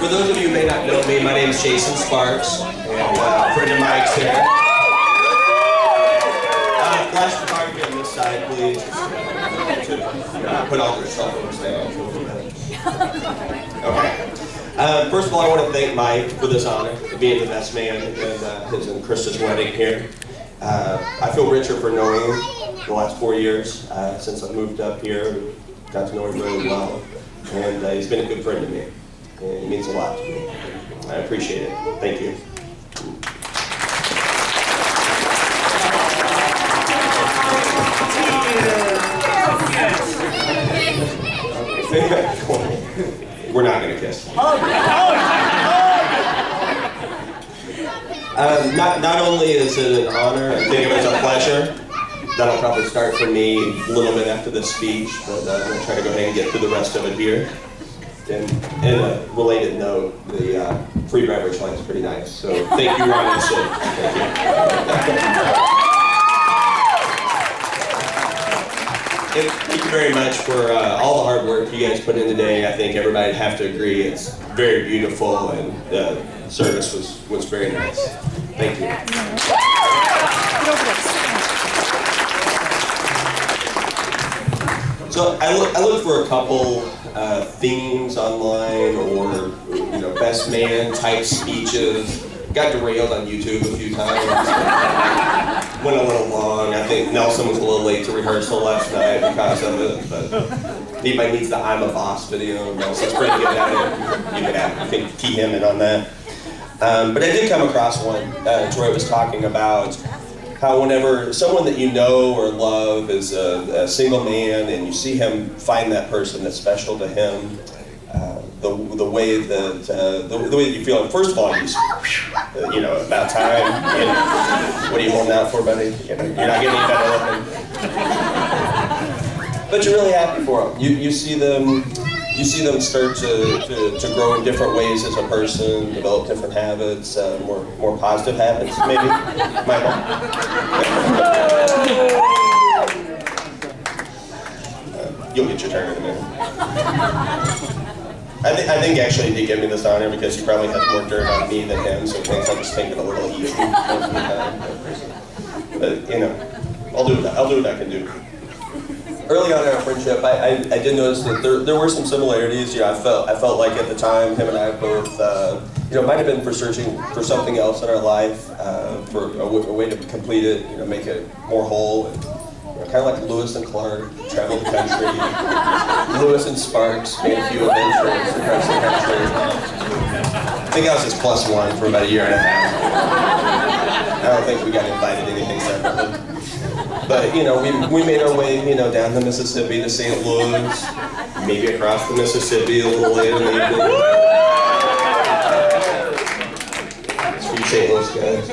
For those of you who may not know me, my name is Jason Sparks, and a friend of Mike's here. Flash photography on this side, please. To put all their cell phones down. Okay. First of all, I want to thank Mike for this honor of being the best man in his and Krista's wedding here. I feel richer for knowing him the last 4 years since I moved up here. Got to know him really well, and he's been a good friend to me. And it means a lot to me. I appreciate it. Thank you. We're not going to kiss. Not only is it an honor, I think it was a pleasure. That'll probably start for me a little bit after this speech, but I'm going to try to go ahead and get through the rest of it here. And in a related note, the free beverage line is pretty nice. So thank you, Ron and Sid. Thank you. Thank you very much for all the hard work you guys put in today. I think everybody would have to agree it's very beautiful, and the service was very nice. Thank you. So I look for a couple themes online, or best man type speeches. Got derailed on YouTube a few times. Went a little long. I think Nelson was a little late to rehearsal last night because of it. But anybody needs the "I'm a Boss" video. Nelson's pretty good at it. You can key him in on that. But I did come across one. Troy was talking about how whenever someone that you know or love is a single man, and you see him find that person that's special to him, the way that you feel. First of all, about time. What are you holding out for, buddy? You're not getting any better looking. But you're really happy for them. You see them. You see them start to grow in different ways as a person, develop different habits, more positive habits, maybe. Michael? You'll get your turn in a minute. I think actually he did give me this honor because he probably has more dirt on me than him, so he thinks I just take it a little easy most of the time. But I'll do what I can do. Early on in our friendship, I did notice that there were some similarities. I felt like at the time him and I both, might have been for searching for something else in our life, for a way to complete it, make it more whole. And, kind of like Lewis and Clark, traveled the country. Lewis and Sparks made a few adventures across the country. I think I was his +1 for about a year and a half. I don't think we got invited to anything separately. But, we made our way, down the Mississippi to St. Louis, maybe across the Mississippi a little later in the evening. It's for you St. Louis guys.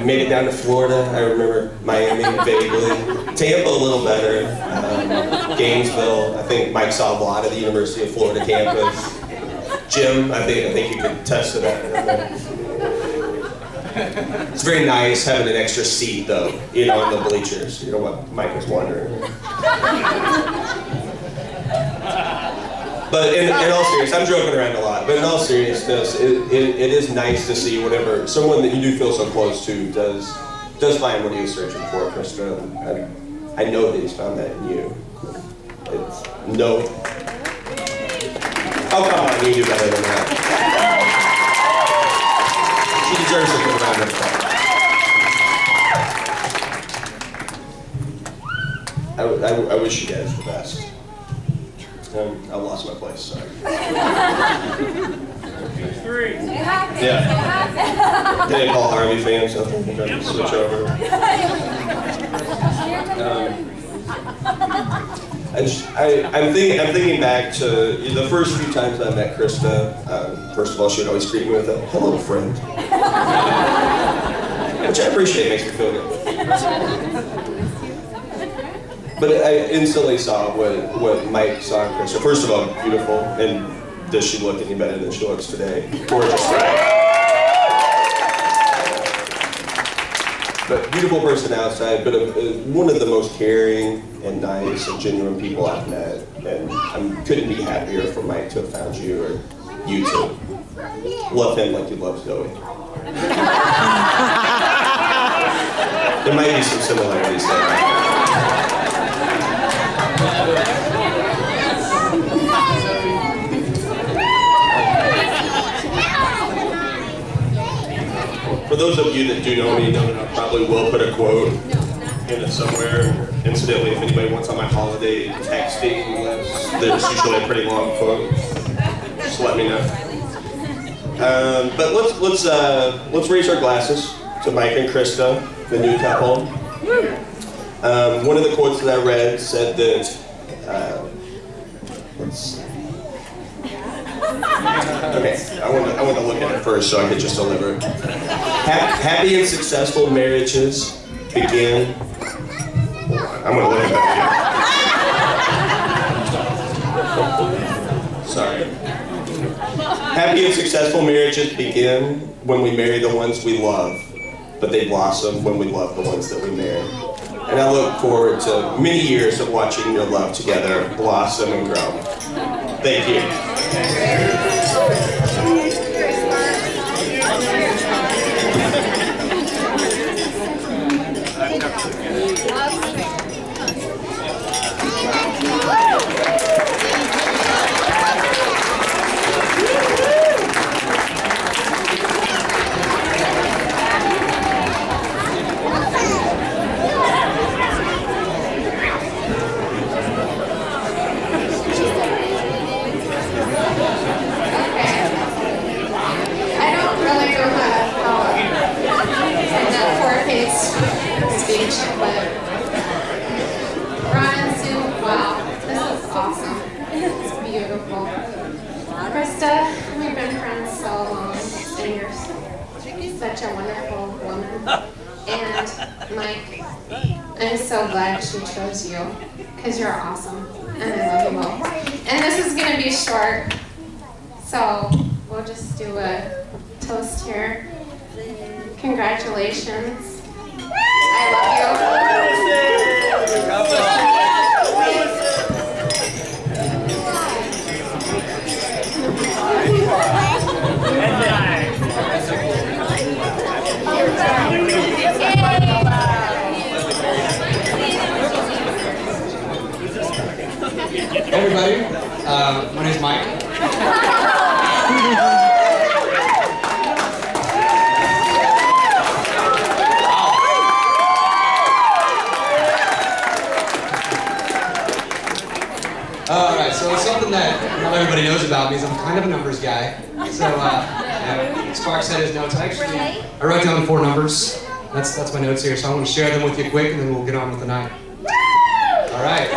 Made it down to Florida. I remember Miami vaguely. Tampa a little better. Gainesville. I think Mike saw a lot of the University of Florida campus. Jim, I think you could attest to that. It's very nice having an extra seat, though, in the bleachers. You know what Mike was wondering. But in all seriousness, I'm joking around a lot, but in all seriousness, it is nice to see whenever someone that you do feel so close to does find what he was searching for, Krista. I know that he's found that in you. Oh, come on, you do better than that. She deserves a good round of applause. I wish you guys the best. I lost my place, sorry. 3. Yeah. Did they call Harvey fans? So I'm going to switch over. I'm thinking back to the first few times I met Krista. First of all, she would always greet me with a "hello, friend," which I appreciate. Makes me feel good. But I instantly saw what Mike saw in Krista. First of all, beautiful, and does she look any better than she looks today? Gorgeous, right? But beautiful person outside, but one of the most caring and nice and genuine people I've met. And I couldn't be happier for Mike to have found you, or you too. Love him like you love Zoe. There might be some similarities there. For those of you that do know me, know that I probably will put a quote in it somewhere. Incidentally, if anybody wants on my holiday texting list, there's usually a pretty long quote. Just let me know. But let's raise our glasses to Mike and Krista, the new couple. One of the quotes that I read said that. Okay, I want to look at it first so I could just deliver it. Happy and successful marriages begin. I'm going to look at that. Sorry. Happy and successful marriages begin when we marry the ones we love, but they blossom when we love the ones that we marry. And I look forward to many years of watching your love together blossom and grow. Thank you. Speech, but Ron, Sue, wow, this is awesome. It's beautiful. Krista, we've been friends so long, and you're such a wonderful woman. And Mike, I'm so glad she chose you, because you're awesome, and I love you all. And this is going to be short, so we'll just do a toast here. Congratulations. I love you. Hey everybody, my name's Mike. Alright, so it's something that not everybody knows about me is I'm kind of a numbers guy. So, Spark said his notes. I wrote down 4 numbers. That's my notes here, so I want to share them with you quick and then we'll get on with the night. Alright.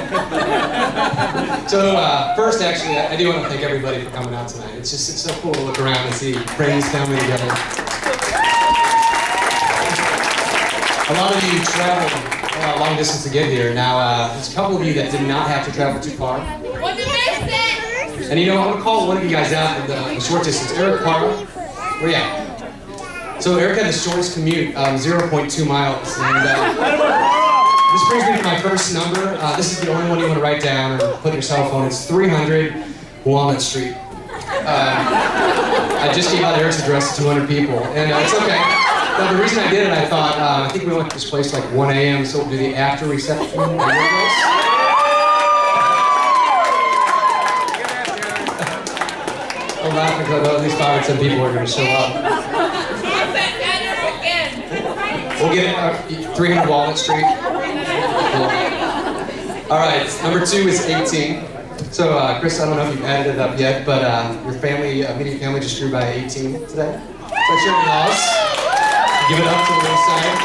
So, first actually, I do want to thank everybody for coming out tonight. It's so cool to look around and see Brady's family together. A lot of you traveled long distance to get here. Now, there's a couple of you that did not have to travel too far. And you know, I'm going to call one of you guys out for the short distance. Eric Parra, where you at? So Eric had the shortest commute, 0.2 miles. And this brings me to my first number. This is the only one you want to write down or put in your cell phone. It's 300 Walnut Street. I just gave out Eric's address to 200 people, and it's okay. But the reason I did it, I thought, I think we went to this place like 1 a.m., so we'll do the after reception at your place. I'm laughing because at least 5 or 10 people are going to show up. We'll get it 300 Walnut Street. All right, number 2 is 18. So, Chris, I don't know if you've added it up yet, but your family, immediate family just grew by 18 today. So that's your in-laws. Give it up to the little side.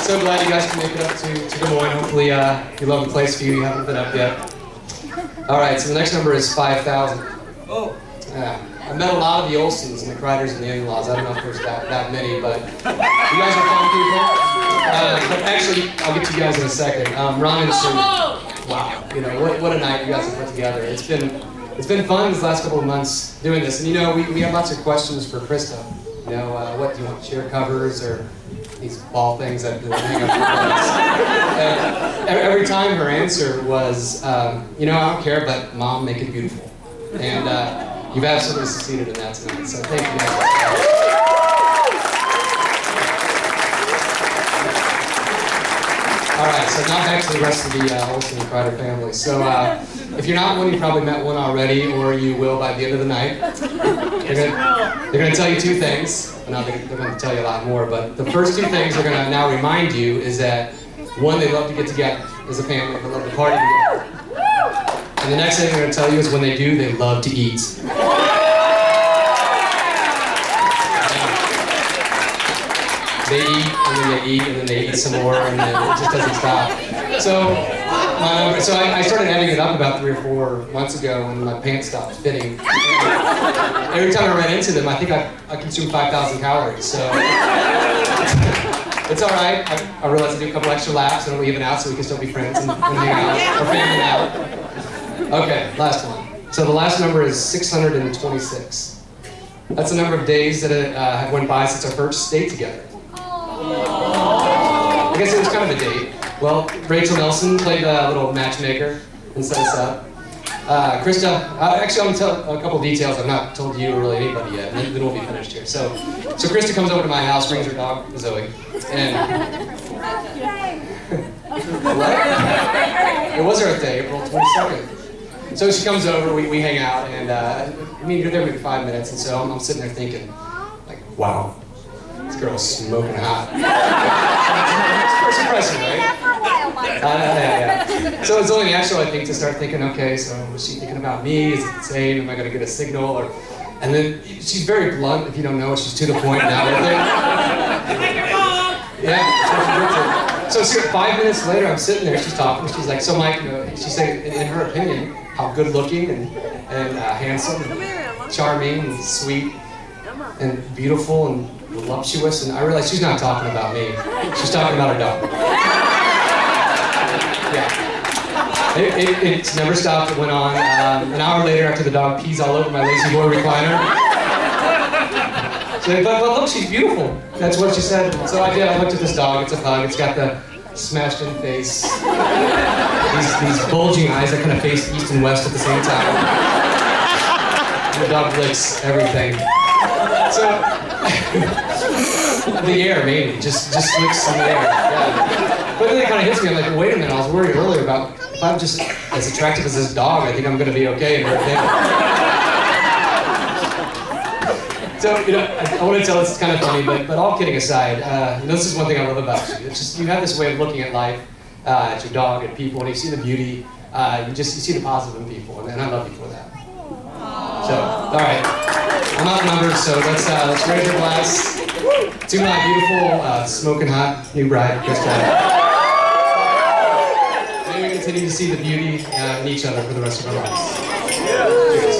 So glad you guys can make it up to Des Moines. Hopefully, you love the place view. You haven't been up yet. All right, so the next number is 5,000. Oh. I met a lot of the Olsons and the Kreiders and the in-laws. I don't know if there's that many, but you guys are fun people. But actually, I'll get to you guys in a second. Ron and Sue, wow, you know, what a night you guys have put together. It's been fun these last couple of months doing this. And you know, we have lots of questions for Krista, You know, what do you want, chair covers or these ball things that hang up your walls? Every time her answer was, you know, I don't care, but Mom, make it beautiful. And you've absolutely succeeded in that tonight, so thank you guys. All right, so now back to the rest of the Olsen and Kreider family. So if you're not one, you probably met one already, or you will by the end of the night. They're going to tell you two things. Well, they're going to tell you a lot more, but the first two things they're going to now remind you is that, one, they love to get together as a family, they love to party together. And the next thing they're going to tell you is when they do, they love to eat. They eat, and then they eat, and then they eat some more, and then it just doesn't stop. So I started adding it up about 3 or 4 months ago when my pants stopped fitting. And every time I ran into them, I think I consumed 5,000 calories. So it's all right. I realized I do a couple extra laps, and I'll even out so we can still be friends and hang out, or family out. Okay, last one. So the last number is 626. That's the number of days that have went by since our first date together. I guess it was kind of a date. Well, Rachel Nelson played a little matchmaker and set us up. Krista, actually I'm going to tell a couple details I've not told you or really anybody yet, and then we'll be finished here. So Krista comes over to my house, brings her dog, Zoe, and... What? It was her birthday, April 22nd. So she comes over, we hang out, and I mean, you're there maybe 5 minutes, and so I'm sitting there thinking, like, wow. This girl's smoking hot. It's impressive, right? Yeah. So it's only natural, I think, to start thinking, okay, so is she thinking about me? Is it the same? Am I going to get a signal? And then she's very blunt, if you don't know, she's to the point now with it. Yeah, so 5 minutes later, I'm sitting there, she's talking, she's like, so Mike, she's saying, in her opinion, how good looking and handsome and charming and sweet and beautiful and voluptuous, and I realized she's not talking about me. She's talking about her dog. Yeah. It's never stopped. It went on. An hour later, after the dog pees all over my lazy boy recliner. So, but look, she's beautiful. That's what she said. So I did. I looked at this dog. It's a pug. It's got the smashed-in face. These bulging eyes that kind of face east and west at the same time. And the dog licks everything. So. The air, maybe. Just licks in the air. Yeah. But then it kind of hits me. I'm like, wait a minute. I was worried earlier about if I'm just as attractive as this dog, I think I'm going to be okay in her opinion. So, I want to tell this, it's kind of funny, but all kidding aside, this is one thing I love about you. It's just, you have this way of looking at life, at your dog, at people, and you see the beauty, you see the positive in people, and I love you for that. So, all right. I'm out of numbers, so let's raise your glass to my beautiful, smoking hot new bride, Krista. May we continue to see the beauty in each other for the rest of our lives. Cheers.